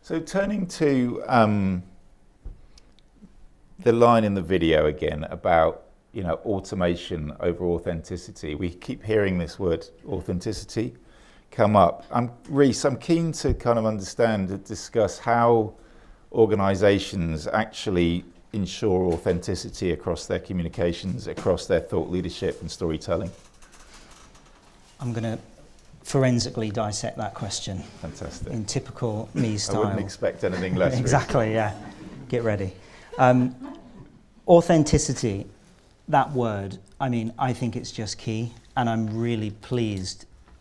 So turning to the line in the video again about automation over authenticity. We keep hearing this word authenticity come up. Reece, I'm keen to kind of understand and discuss how organizations actually ensure authenticity across their communications, across their thought leadership and storytelling. I'm going to forensically dissect that question. Fantastic. In typical me style. I wouldn't expect anything less. Exactly, yeah. Get ready. Authenticity, that word, I think it's just key, and I'm really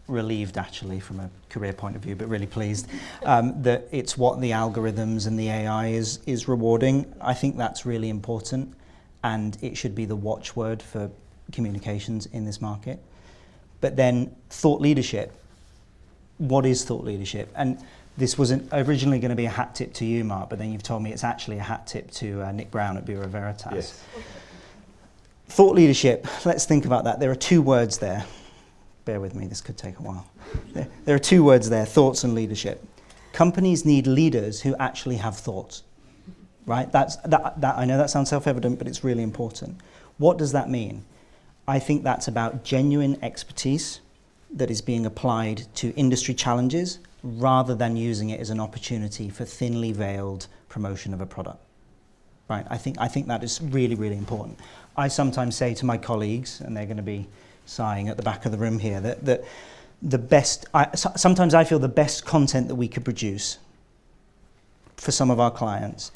relieved actually from a career point of view, but really pleased that it's what the algorithms and the AI is rewarding. I think that's really important, and it should be the watchword for communications in this market. But then thought leadership. What is thought leadership? And this wasn't originally going to be a hat tip to you, Mark, but then you've told me it's actually a hat tip to Nick Brown at Bureau Veritas. Yes. Thought leadership, let's think about that. There are two words there. Bear with me, this could take a while. There are two words there, thoughts and leadership. Companies need leaders who actually have thoughts, right? I know that sounds self-evident, but it's really important. What does that mean? I think that's about genuine expertise that is being applied to industry challenges rather than using it as an opportunity for thinly veiled promotion of a product. Right? I think that is really, really important. I sometimes say to my colleagues, and they're going to be sighing at the back of the room here, that the best, sometimes I feel the best content that we could produce for some of our clients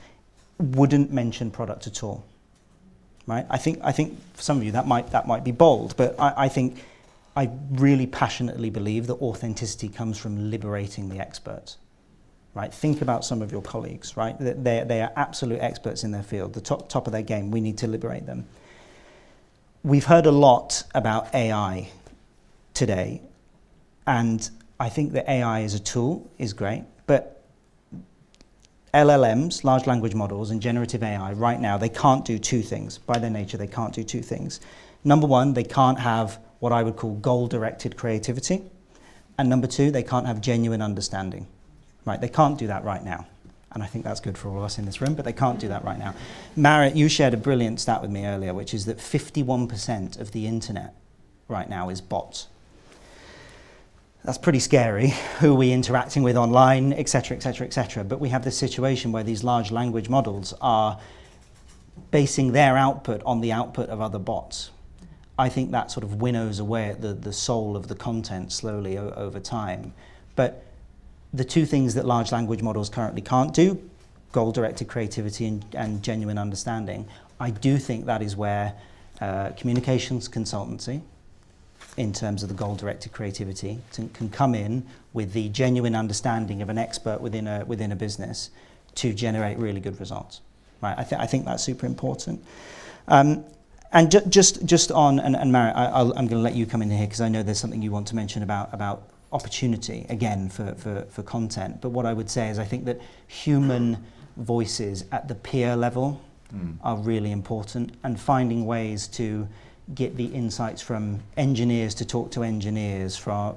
wouldn't mention product at all. Right? I think for some of you that might be bold, but I really passionately believe that authenticity comes from liberating the experts. Right? Think about some of your colleagues, right? They are absolute experts in their field, the top of their game. We need to liberate them. We've heard a lot about AI today, and I think that AI as a tool is great, but LLMs, large language models, and generative AI right now, they can't do two things. By their nature, they can't do two things. Number one, they can't have what I would call goal-directed creativity. And number two, they can't have genuine understanding. Right? They can't do that right now. And I think that's good for all of us in this room, but they can't do that right now. Marit, you shared a brilliant stat with me earlier, which is that 51% of the internet right now is bots. That's pretty scary, who are we interacting with online, et cetera, et cetera, et cetera. But we have this situation where these large language models are basing their output on the output of other bots. I think that sort of winnows away at the soul of the content slowly over time. But the two things that large language models currently can't do, goal-directed creativity and genuine understanding, I do think that is where communications consultancy, in terms of the goal-directed creativity, can come in with the genuine understanding of an expert within a business to generate really good results. Right? I think that's super important. And just on, and Marit, I'm going to let you come in here because I know there's something you want to mention about opportunity, again, for content. But what I would say is I think that human voices at the peer level are really important, and finding ways to get the insights from engineers to talk to engineers, for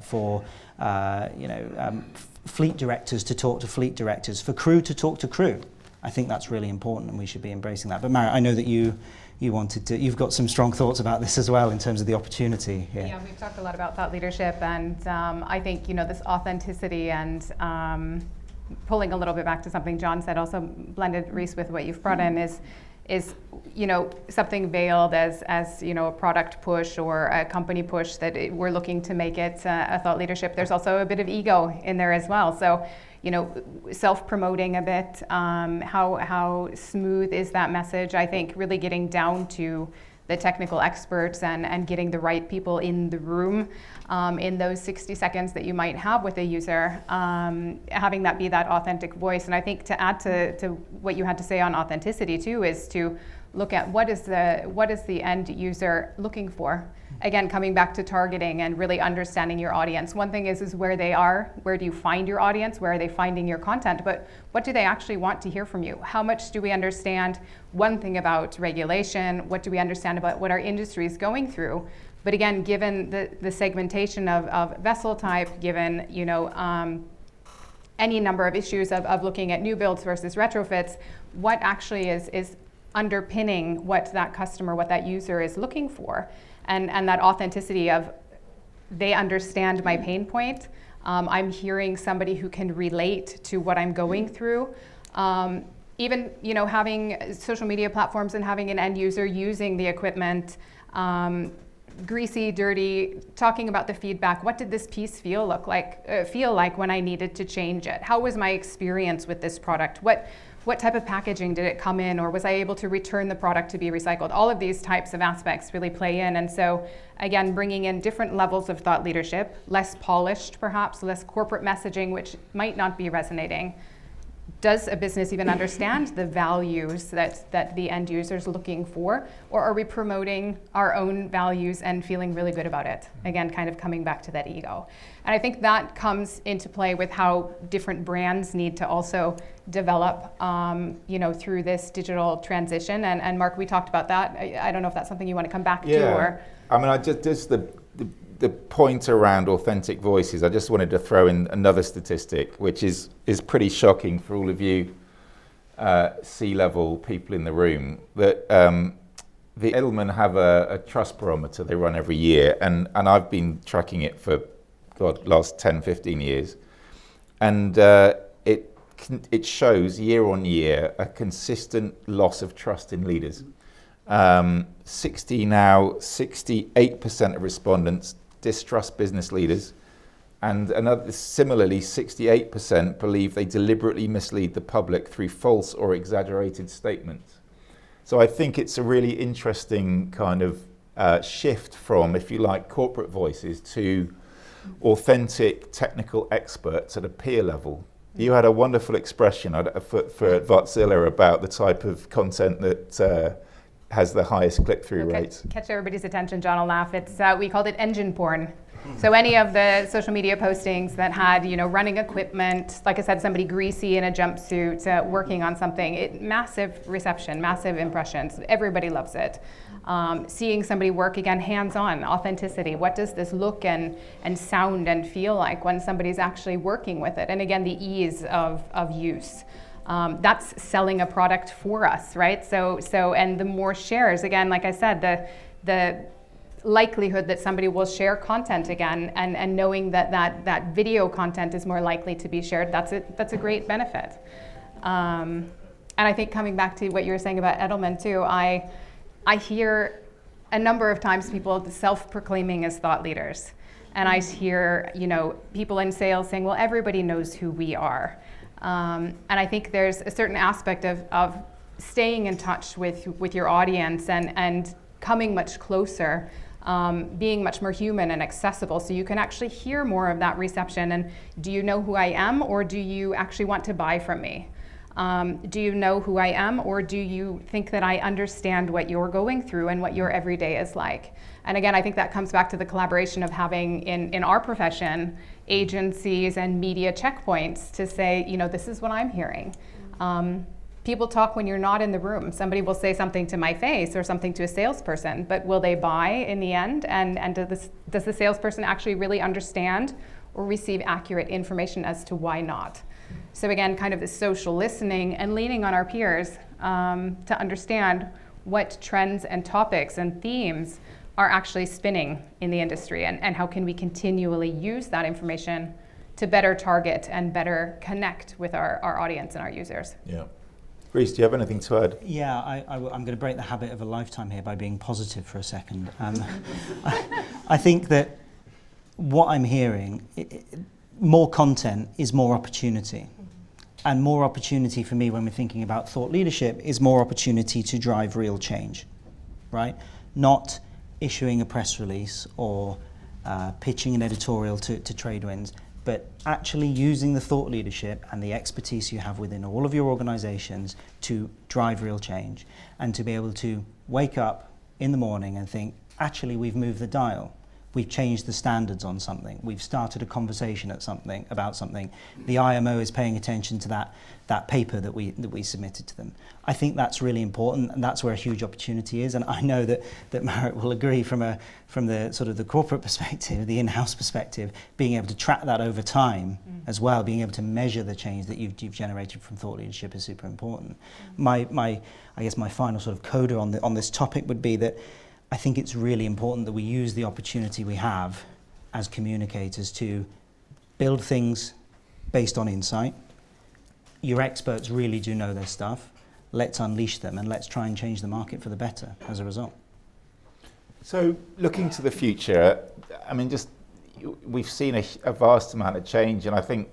fleet directors to talk to fleet directors, for crew to talk to crew. I think that's really important, and we should be embracing that. But Marit, I know that you've got some strong thoughts about this as well in terms of the opportunity here. Yeah, we've talked a lot about thought leadership, and I think this authenticity and pulling a little bit back to something John said, also blended, Reece, with what you've brought in is something veiled as a product push or a company push that we're looking to make it a thought leadership. There's also a bit of ego in there as well. So self-promoting a bit, how smooth is that message? I think really getting down to the technical experts and getting the right people in the room in those 60 seconds that you might have with a user, having that be that authentic voice. And I think to add to what you had to say on authenticity too is to look at what is the end user looking for. Again, coming back to targeting and really understanding your audience. One thing is where they are, where do you find your audience, where are they finding your content, but what do they actually want to hear from you? How much do we understand one thing about regulation? What do we understand about what our industry is going through? But again, given the segmentation of vessel type, given any number of issues of looking at new builds versus retrofits, what actually is underpinning what that customer, what that user is looking for, and that authenticity of they understand my pain point. I'm hearing somebody who can relate to what I'm going through. Even having social media platforms and having an end user using the equipment, greasy, dirty, talking about the feedback. What did this piece feel like when I needed to change it? How was my experience with this product? What type of packaging did it come in, or was I able to return the product to be recycled? All of these types of aspects really play in. And so, again, bringing in different levels of thought leadership, less polished perhaps, less corporate messaging, which might not be resonating. Does a business even understand the values that the end user is looking for? Or are we promoting our own values and feeling really good about it? Again, kind of coming back to that ego. And I think that comes into play with how different brands need to also develop, through this digital transition. And Mark, we talked about that. I don't know if that's something you want to come back to, or. I mean, just the point around authentic voices, I just wanted to throw in another statistic, which is pretty shocking for all of you C-level people in the room, that the Edelman have a trust barometer they run every year, and I've been tracking it for, last 10, 15 years. And it shows year on year a consistent loss of trust in leaders. 68% of respondents distrust business leaders, and similarly 68% believe they deliberately mislead the public through false or exaggerated statements. So I think it's a really interesting kind of shift from, if you like, corporate voices to authentic technical experts at a peer level. You had a wonderful expression for Vatsila about the type of content that has the highest click-through rates. Catch everybody's attention, John will laugh. We called it engine porn. So any of the social media postings that had, running equipment, like I said, somebody greasy in a jumpsuit working on something, massive reception, massive impressions. Everybody loves it. Seeing somebody work, again, hands-on, authenticity. What does this look and sound and feel like when somebody's actually working with it? And again, the ease of use. That's selling a product for us, right? So, and the more shares, again, like I said, the likelihood that somebody will share content again, and knowing that video content is more likely to be shared, that's a great benefit. And I think coming back to what you were saying about Edelman too, I hear a number of times people self-proclaiming as thought leaders, and I hear people in sales saying, well, everybody knows who we are. And I think there's a certain aspect of staying in touch with your audience and coming much closer, being much more human and accessible, so you can actually hear more of that reception. And do you know who I am, or do you actually want to buy from me? Do you know who I am, or do you think that I understand what you're going through and what your everyday is like? And again, I think that comes back to the collaboration of having in our profession agencies and media checkpoints to say, this is what I'm hearing. People talk when you're not in the room. Somebody will say something to my face or something to a salesperson, but will they buy in the end? And does the salesperson actually really understand or receive accurate information as to why not? So again, kind of this social listening and leaning on our peers to understand what trends and topics and themes are actually spinning in the industry, and how can we continually use that information to better target and better connect with our audience and our users. Yeah. Reece, do you have anything to add? Yeah, I'm going to break the habit of a lifetime here by being positive for a second. I think that what I'm hearing, more content is more opportunity. And more opportunity for me when we're thinking about thought leadership is more opportunity to drive real change, right? Not issuing a press release or pitching an editorial to trade winds, but actually using the thought leadership and the expertise you have within all of your organizations to drive real change, and to be able to wake up in the morning and think, actually, we've moved the dial. We've changed the standards on something. We've started a conversation about something. The IMO is paying attention to that paper that we submitted to them. I think that's really important, and that's where a huge opportunity is. And I know that Marit will agree from the sort of the corporate perspective, the in-house perspective, being able to track that over time as well, being able to measure the change that you've generated from thought leadership is super important. I guess my final sort of coda on this topic would be that I think it's really important that we use the opportunity we have as communicators to build things based on insight. Your experts really do know their stuff. Let's unleash them and let's try and change the market for the better as a result. So looking to the future, I mean, we've seen a vast amount of change, and I think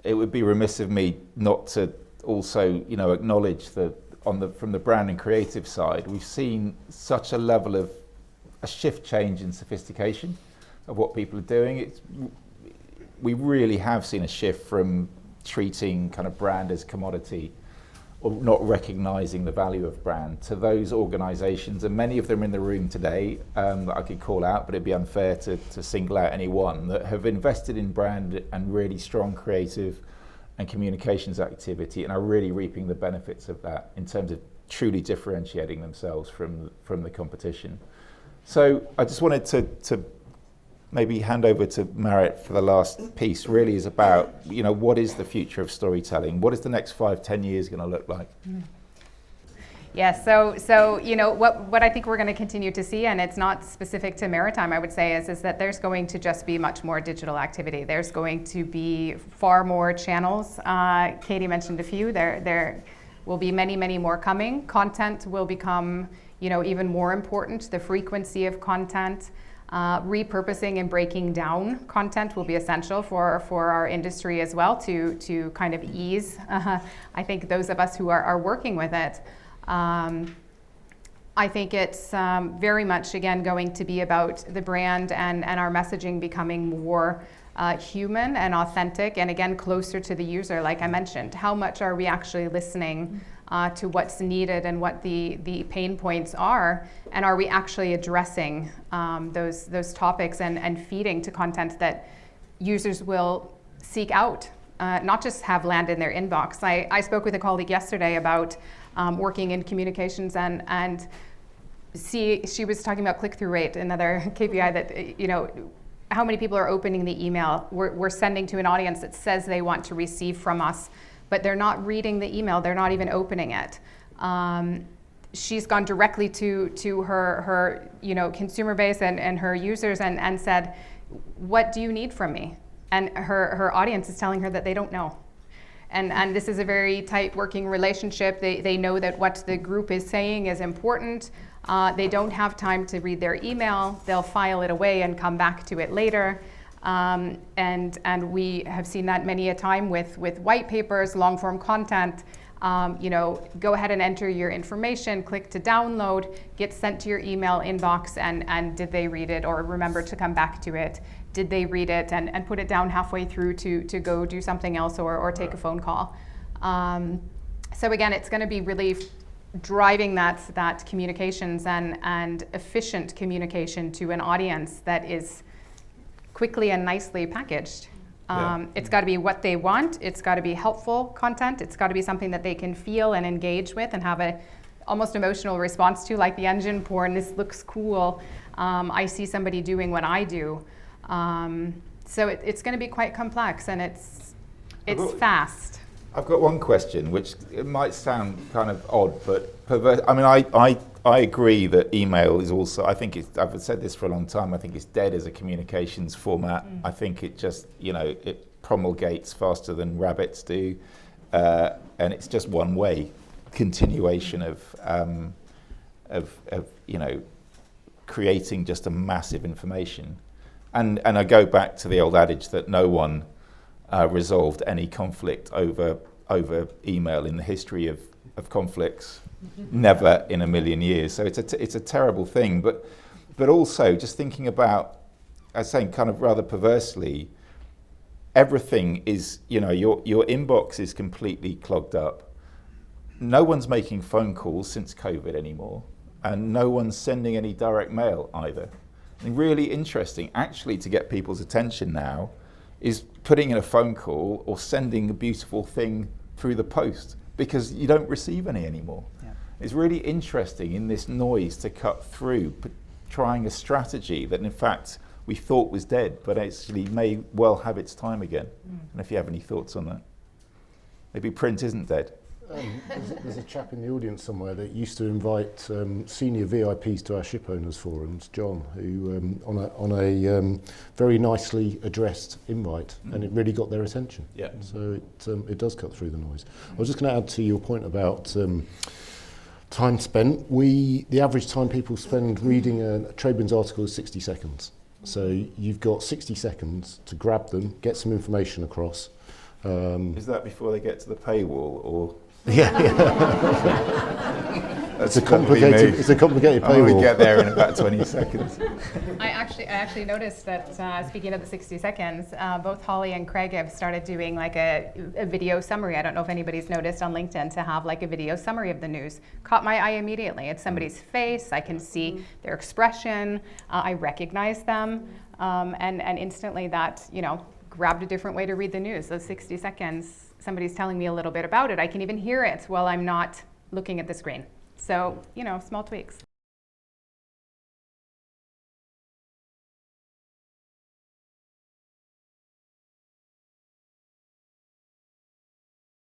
it would be remiss of me not to also, acknowledge from the brand and creative side, we've seen such a level of a shift change in sophistication of what people are doing. We really have seen a shift from treating kind of brand as commodity or not recognizing the value of brand to those organizations, and many of them in the room today that I could call out, but it'd be unfair to single out any one, that have invested in brand and really strong creative and communications activity and are really reaping the benefits of that in terms of truly differentiating themselves from the competition. So I just wanted to maybe hand over to Marit for the last piece. Really is about, what is the future of storytelling? What is the next 5-10 years going to look like? Yeah, so what I think we're going to continue to see, and it's not specific to Maritime, I would say, is that there's going to just be much more digital activity. There's going to be far more channels. Katie mentioned a few. There will be many, many more coming. Content will become, even more important. The frequency of content, repurposing and breaking down content will be essential for our industry as well to kind of ease, I think, those of us who are working with it. I think it's very much, again, going to be about the brand and our messaging becoming more human and authentic, and again, closer to the user, like I mentioned. How much are we actually listening to what's needed and what the pain points are, and are we actually addressing those topics and feeding to content that users will seek out, not just have land in their inbox. I spoke with a colleague yesterday about working in communications, and she was talking about click-through rate, another KPI that, how many people are opening the email we're sending to an audience that says they want to receive from us, but they're not reading the email, they're not even opening it. She's gone directly to her consumer base and her users and said, what do you need from me? And her audience is telling her that they don't know. And this is a very tight working relationship. They know that what the group is saying is important. They don't have time to read their email. They'll file it away and come back to it later. And we have seen that many a time with white papers, long form content. Go ahead and enter your information, click to download, get sent to your email inbox, and did they read it or remember to come back to it? Did they read it and put it down halfway through to go do something else or take a phone call? So again, it's going to be really driving that communications and efficient communication to an audience that is quickly and nicely packaged. It's got to be what they want. It's got to be helpful content. It's got to be something that they can feel and engage with and have a almost emotional response to, like the engine porn. This looks cool. I see somebody doing what I do. So it's going to be quite complex, and it's fast. I've got one question, which it might sound kind of odd, but perverse. I mean, I agree that email is also, I've said this for a long time, I think it's dead as a communications format. I think it just, it promulgates faster than rabbits do, and it's just one way continuation of creating just a massive information. And I go back to the old adage that no one resolved any conflict over email in the history of conflicts, never in a million years. So it's a terrible thing. But also just thinking about, I was saying kind of rather perversely, everything is, your inbox is completely clogged up. No one's making phone calls since COVID anymore, and no one's sending any direct mail either. And really interesting, actually, to get people's attention now, is putting in a phone call or sending a beautiful thing through the post, because you don't receive any anymore. Yeah. It's really interesting in this noise to cut through, trying a strategy that in fact we thought was dead, but actually may well have its time again. And if you have any thoughts on that. Maybe print isn't dead. There's a chap in the audience somewhere that used to invite senior VIPs to our ship owners forums, John, who on a very nicely addressed invite, and it really got their attention. Yeah. So it does cut through the noise. I was just going to add to your point about time spent. The average time people spend reading a Tradewinds article is 60 seconds. So you've got 60 seconds to grab them, get some information across. Is that before they get to the paywall, or? Yeah. That's It's a complicated paywall. We get there in about 20 seconds. I actually noticed that, speaking of the 60 seconds, both Holly and Craig have started doing like a video summary. I don't know if anybody's noticed on LinkedIn to have like a video summary of the news. Caught my eye immediately. It's somebody's face. I can see their expression. I recognize them. And instantly that, grabbed a different way to read the news. Those 60 seconds, somebody's telling me a little bit about it. I can even hear it while I'm not looking at the screen. So, small tweaks.